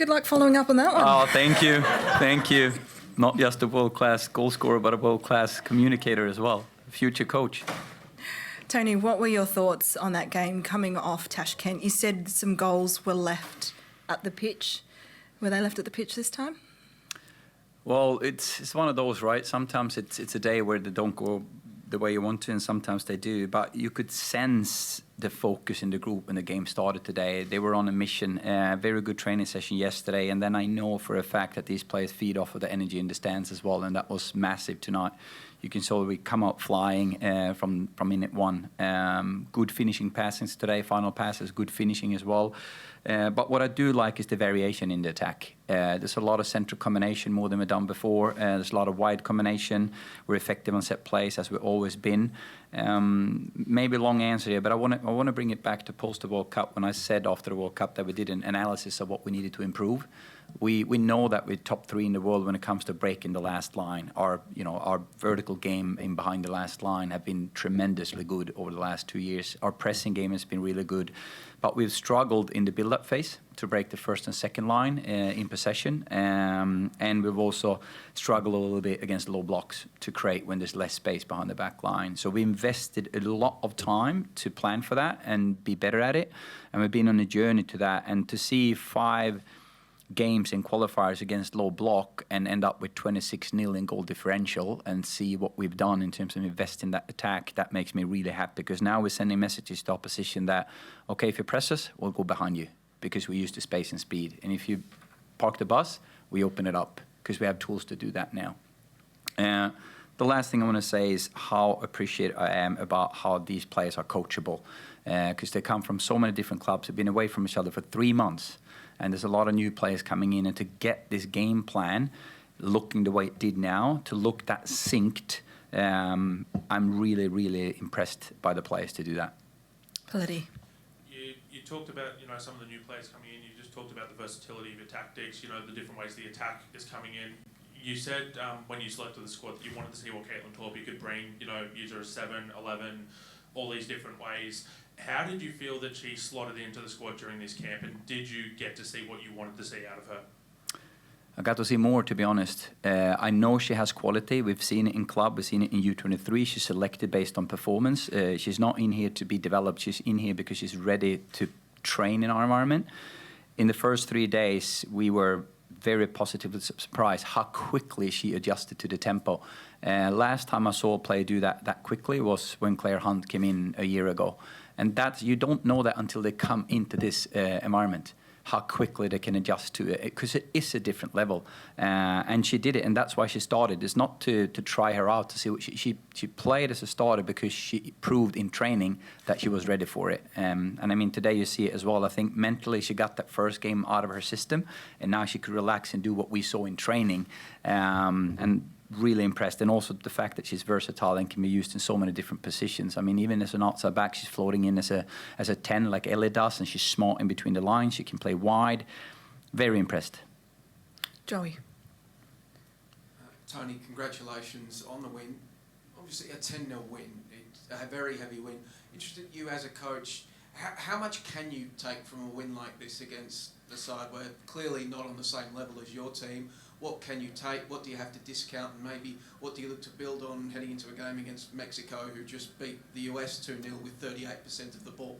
Good luck following up on that one. Oh, thank you. Thank you. Not just a world-class goal scorer, but a world-class communicator as well, future coach. Tony, what were your thoughts on that game coming off Tashkent? You said some goals were left at the pitch. Were they left at the pitch this time? Well, it's one of those, right? Sometimes it's a day where they don't go the way you want to, and sometimes they do. But you could sense the focus in the group when the game started today. They were on a mission. Very good training session yesterday, and then I know for a fact that these players feed off of the energy in the stands as well, and that was massive tonight. You can see we come out flying from minute one. Good finishing passings today, final passes, good finishing as well. But what I do like is the variation in the attack. There's a lot of central combination more than we've done before. There's a lot of wide combination. We're effective on set plays as we've always been. Maybe a long answer here, but I want to bring it back to post the World Cup when I said after the World Cup that we did an analysis of what we needed to improve. We know that we're top 3 in the world when it comes to breaking the last line. Our vertical game in behind the last line have been tremendously good over the last 2 years. Our pressing game has been really good, but we've struggled in the build-up phase to break the first and second line in possession, and we've also struggled a little bit against low blocks to create when there's less space behind the back line. So we invested a lot of time to plan for that and be better at it, and we've been on a journey to that. And to see 5 games in qualifiers against low block and end up with 26-0 in goal differential and see what we've done in terms of investing that attack, that makes me really happy, because now we're sending messages to opposition that, okay, if you press us, we'll go behind you because we use the space and speed. And if you park the bus, we open it up because we have tools to do that now. The last thing I want to say is how appreciative I am about how these players are coachable, because they come from so many different clubs, have been away from each other for 3 months. And there's a lot of new players coming in, and to get this game plan looking the way it did now, to look that synced, I'm really, really impressed by the players to do that. Polity. You talked about some of the new players coming in. You just talked about the versatility of your tactics. The different ways the attack is coming in. You said when you selected the squad that you wanted to see what Caitlin Torpey could bring. Use her as 7, 11, all these different ways. How did you feel that she slotted into the squad during this camp, and did you get to see what you wanted to see out of her? I got to see more, to be honest. I know she has quality. We've seen it in club. We've seen it in U23. She's selected based on performance. She's not in here to be developed. She's in here because she's ready to train in our environment. In the first 3 days, we were very positively surprised how quickly she adjusted to the tempo. Last time I saw a player do that quickly was when Claire Hunt came in a year ago. And you don't know that until they come into this environment, how quickly they can adjust to it, because it is a different level. And she did it, and that's why she started. It's not to try her out, to see what she played as a starter because she proved in training that she was ready for it. And I mean, today you see it as well. I think mentally she got that first game out of her system, and now she could relax and do what we saw in training. And really impressed, and also the fact that she's versatile and can be used in so many different positions. I mean, even as an outside back, she's floating in as a 10 like Ellie does, and she's smart in between the lines. She can play wide. Very impressed. Joey. Tony, congratulations on the win. Obviously a 10-0 win, it's a very heavy win. Interested you as a coach, how much can you take from a win like this against the side where clearly not on the same level as your team? What can you take? What do you have to discount? And maybe what do you look to build on heading into a game against Mexico, who just beat the US 2-0 with 38% of the ball?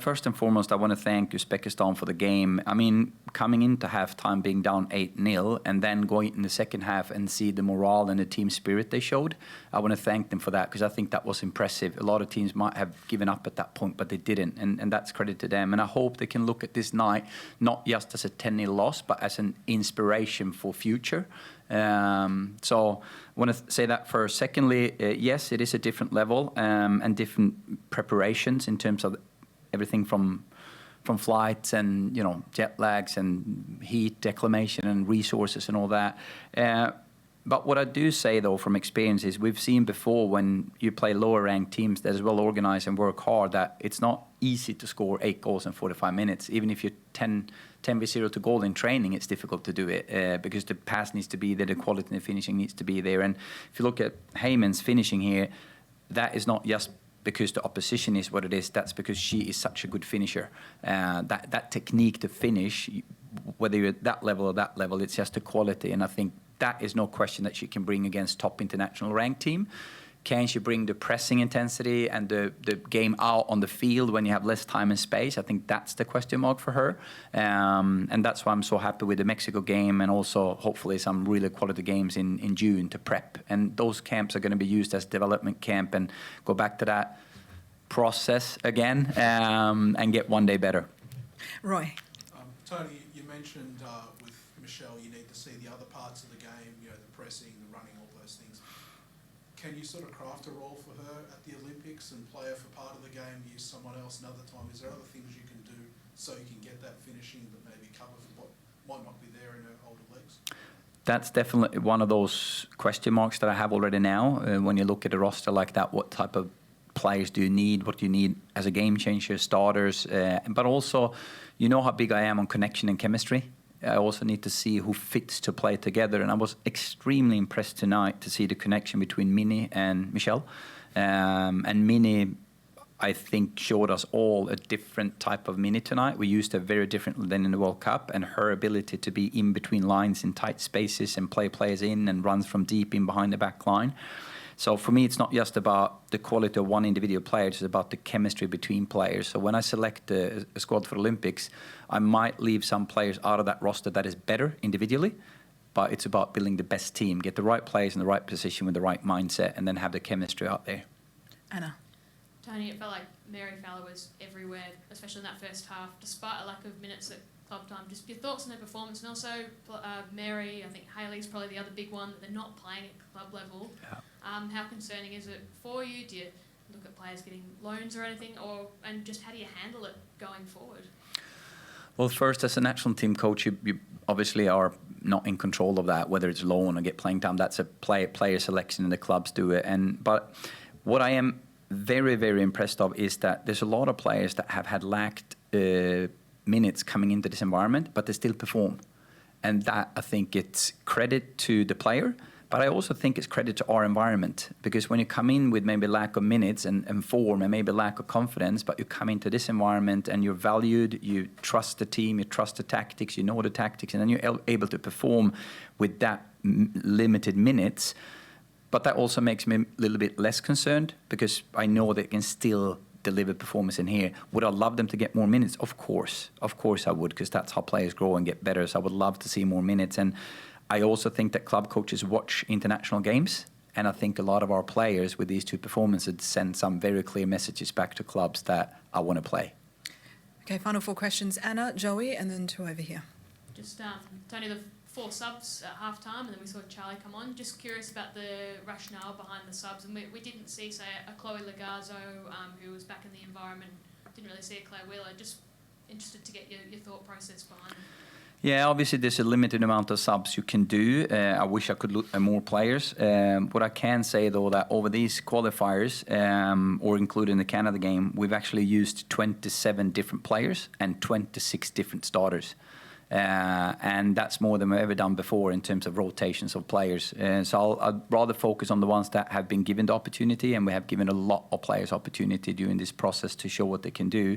First and foremost, I want to thank Uzbekistan for the game. I mean, coming into halftime being down 8-0 and then going in the second half and see the morale and the team spirit they showed, I want to thank them for that, because I think that was impressive. A lot of teams might have given up at that point, but they didn't, and that's credit to them. And I hope they can look at this night not just as a 10-0 loss, but as an inspiration for future. So I want to say that first. Secondly, yes, it is a different level and different preparations in terms of everything from flights and jet lags and heat, declimation and resources and all that. But what I do say, though, from experience is we've seen before when you play lower-ranked teams that is well organized and work hard, that it's not easy to score 8 goals in 45 minutes. Even if you're 10-0 to goal in training, it's difficult to do it because the pass needs to be there, the quality in the finishing needs to be there. And if you look at Heyman's finishing here, that is not just because the opposition is what it is. That's because she is such a good finisher. That technique to finish, whether you're at that level or that level, it's just a quality. And I think that is no question that she can bring against top international ranked team. Can she bring the pressing intensity and the game out on the field when you have less time and space? I think that's the question mark for her. And that's why I'm so happy with the Mexico game, and also hopefully some really quality games in June to prep. And those camps are going to be used as development camp and go back to that process again and get one day better. Roy. Tony, you mentioned with Michelle you need to see the other parts of the game, you know, the pressing, the running, all those things. Can you sort of craft a role for her at the Olympics and play her for part of the game, use someone else another time? Is there other things you can do so you can get that finishing but maybe cover for what might not be there in her older legs? That's definitely one of those question marks that I have already now. When you look at a roster like that, what type of players do you need? What do you need as a game changer, starters? But also, you know how big I am on connection and chemistry. I also need to see who fits to play together. And I was extremely impressed tonight to see the connection between Minnie and Michelle. And Minnie, I think, showed us all a different type of Minnie tonight. We used her very differently than in the World Cup. And her ability to be in between lines in tight spaces and play players in and runs from deep in behind the back line. So for me, it's not just about the quality of one individual player, it's about the chemistry between players. So when I select a squad for Olympics, I might leave some players out of that roster that is better individually, but it's about building the best team, get the right players in the right position with the right mindset, and then have the chemistry out there. Anna. Tony, it felt like Mary Fowler was everywhere, especially in that first half, despite a lack of minutes at club time. Just your thoughts on her performance, and also Mary, I think Hayley's probably the other big one that they're not playing at club level. Yeah. How concerning is it for you? Do you look at players getting loans or anything, and just how do you handle it going forward? Well, first, as a national team coach, you obviously are not in control of that, whether it's loan or get playing time. That's a player selection, and the clubs do it. But what I am very, very impressed of is that there's a lot of players that have had lacked minutes coming into this environment, but they still perform. And that, I think, it's credit to the player, but I also think it's credit to our environment, because when you come in with maybe lack of minutes and form and maybe lack of confidence, but you come into this environment and you're valued, you trust the team, you trust the tactics, you know the tactics, and then you're able to perform with that limited minutes. But that also makes me a little bit less concerned, because I know they can still deliver performance in here. Would I love them to get more minutes? Of course I would, because that's how players grow and get better. So I would love to see more minutes. And I also think that club coaches watch international games, and I think a lot of our players with these two performances send some very clear messages back to clubs that I want to play. Okay, final 4 questions. Anna, Joey, and then 2 over here. Just Tony, the 4 subs at half time, and then we saw Charlie come on. Just curious about the rationale behind the subs, and we didn't see, say, a Chloe Lagazzo who was back in the environment. Didn't really see a Claire Wheeler. Just interested to get your thought process behind it. Yeah, obviously there's a limited amount of subs you can do. I wish I could look at more players. What I can say, though, that over these qualifiers, or including the Canada game, we've actually used 27 different players and 26 different starters. And that's more than we've ever done before in terms of rotations of players. So I'd rather focus on the ones that have been given the opportunity, and we have given a lot of players opportunity during this process to show what they can do.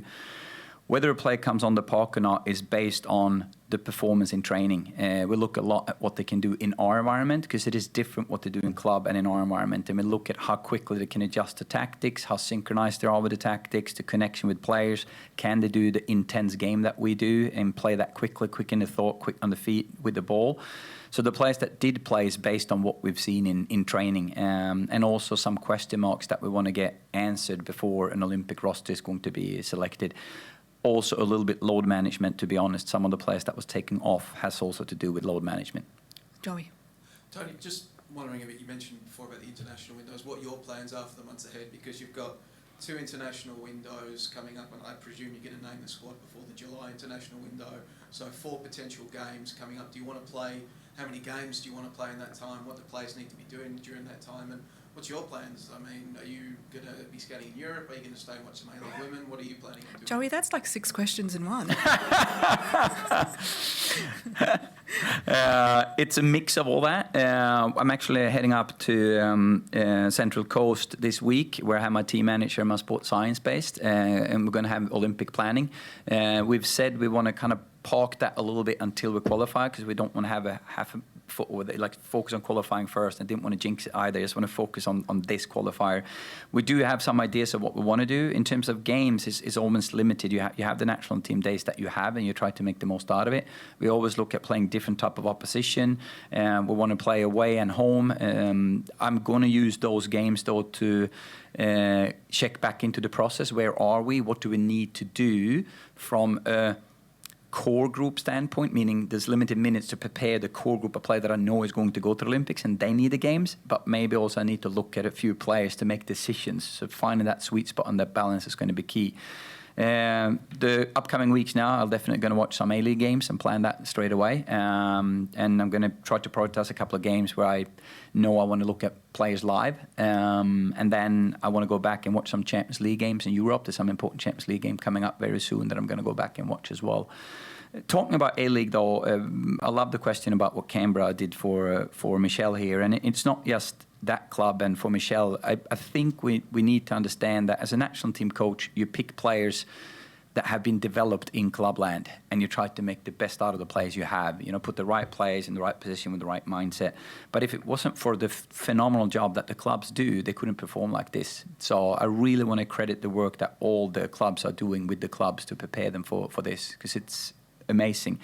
Whether a player comes on the park or not is based on the performance in training. We look a lot at what they can do in our environment, because it is different what they do in club and in our environment. And we look at how quickly they can adjust to tactics, how synchronized they are with the tactics, the connection with players. Can they do the intense game that we do and play that quickly, quick in the thought, quick on the feet with the ball? So the players that did play is based on what we've seen in training, and also some question marks that we want to get answered before an Olympic roster is going to be selected. Also a little bit load management, to be honest. Some of the players that was taken off has also to do with load management. Joey. Tony, just wondering a bit, you mentioned before about the international windows, what your plans are for the months ahead, because you've got 2 international windows coming up, and I presume you're going to name the squad before the July international window, so 4 potential games coming up. Do you want to play, how many games do you want to play in that time, what the players need to be doing during that time, and What's your plans? I mean, are you going to be scouting in Europe? Are you going to stay and watch some A-League women? What are you planning on doing? Joey, that's like 6 questions in one. It's a mix of all that. I'm actually heading up to Central Coast this week, where I have my team manager, my sports science based, and we're going to have Olympic planning. We've said we want to kind of park that a little bit until we qualify, because we don't want to have a half a foot with it, like focus on qualifying first. I didn't want to jinx it either. I just want to focus on this qualifier. We do have some ideas of what we want to do. In terms of games, it's almost limited. You have the national team days that you have, and you try to make the most out of it. We always look at playing different type of opposition. We want to play away and home. I'm going to use those games, though, to check back into the process. Where are we? What do we need to do from a core group standpoint, meaning there's limited minutes to prepare the core group of players that I know is going to go to the Olympics, and they need the games, but maybe also I need to look at a few players to make decisions. So finding that sweet spot and that balance is going to be key. The upcoming weeks now, I'm definitely going to watch some A-League games and plan that straight away. And I'm going to try to prioritize a couple of games where I know I want to look at players live. And then I want to go back and watch some Champions League games in Europe. There's some important Champions League game coming up very soon that I'm going to go back and watch as well. Talking about A-League, though, I love the question about what Canberra did for Michelle here. And it's not just that club and for Michelle. I think we need to understand that as a national team coach, you pick players that have been developed in clubland, and you try to make the best out of the players you have. You know, put the right players in the right position with the right mindset. But if it wasn't for the phenomenal job that the clubs do, they couldn't perform like this. So I really want to credit the work that all the clubs are doing with the clubs to prepare them for this, because it's amazing.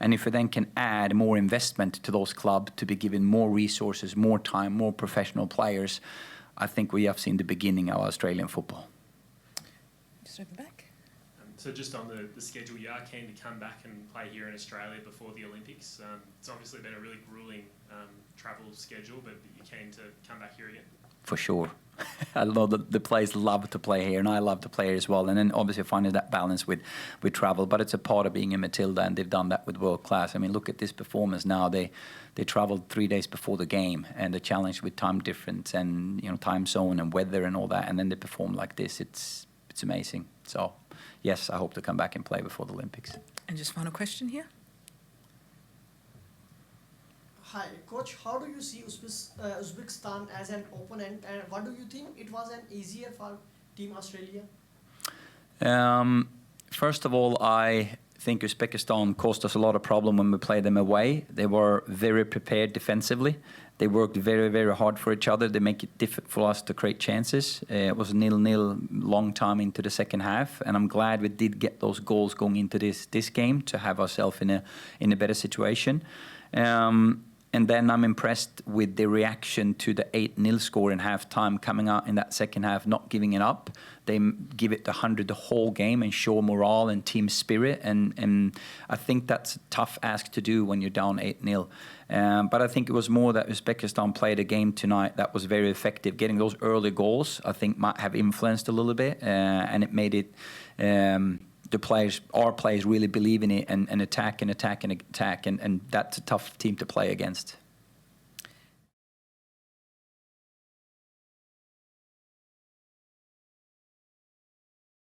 And if we then can add more investment to those clubs to be given more resources, more time, more professional players, I think we have seen the beginning of Australian football. Just over the back. So just on the schedule, you are keen to come back and play here in Australia before the Olympics. It's obviously been a really grueling travel schedule, but you're keen to come back here again? For sure. I know that the players love to play here, and I love to play here as well. And then obviously finding that balance with travel, but it's a part of being a Matilda, and they've done that with world class. I mean, look at this performance now. They traveled 3 days before the game, and the challenge with time difference and time zone and weather and all that, and then they perform like this. It's amazing. So yes, I hope to come back and play before the Olympics. And just final question here. Hi, Coach. How do you see Uzbekistan as an opponent, and what do you think it was an easier for Team Australia? First of all, I think Uzbekistan caused us a lot of problem when we played them away. They were very prepared defensively. They worked very, very hard for each other. They make it difficult for us to create chances. It was 0-0 long time into the second half, and I'm glad we did get those goals going into this game to have ourselves in a better situation. And then I'm impressed with the reaction to the 8-0 score in halftime, coming out in that second half, not giving it up. They give it 100 the whole game and show morale and team spirit. And I think that's a tough ask to do when you're down 8-0. But I think it was more that Uzbekistan played a game tonight that was very effective. Getting those early goals, I think, might have influenced a little bit. And it made it... our players really believe in it and attack, and that's a tough team to play against.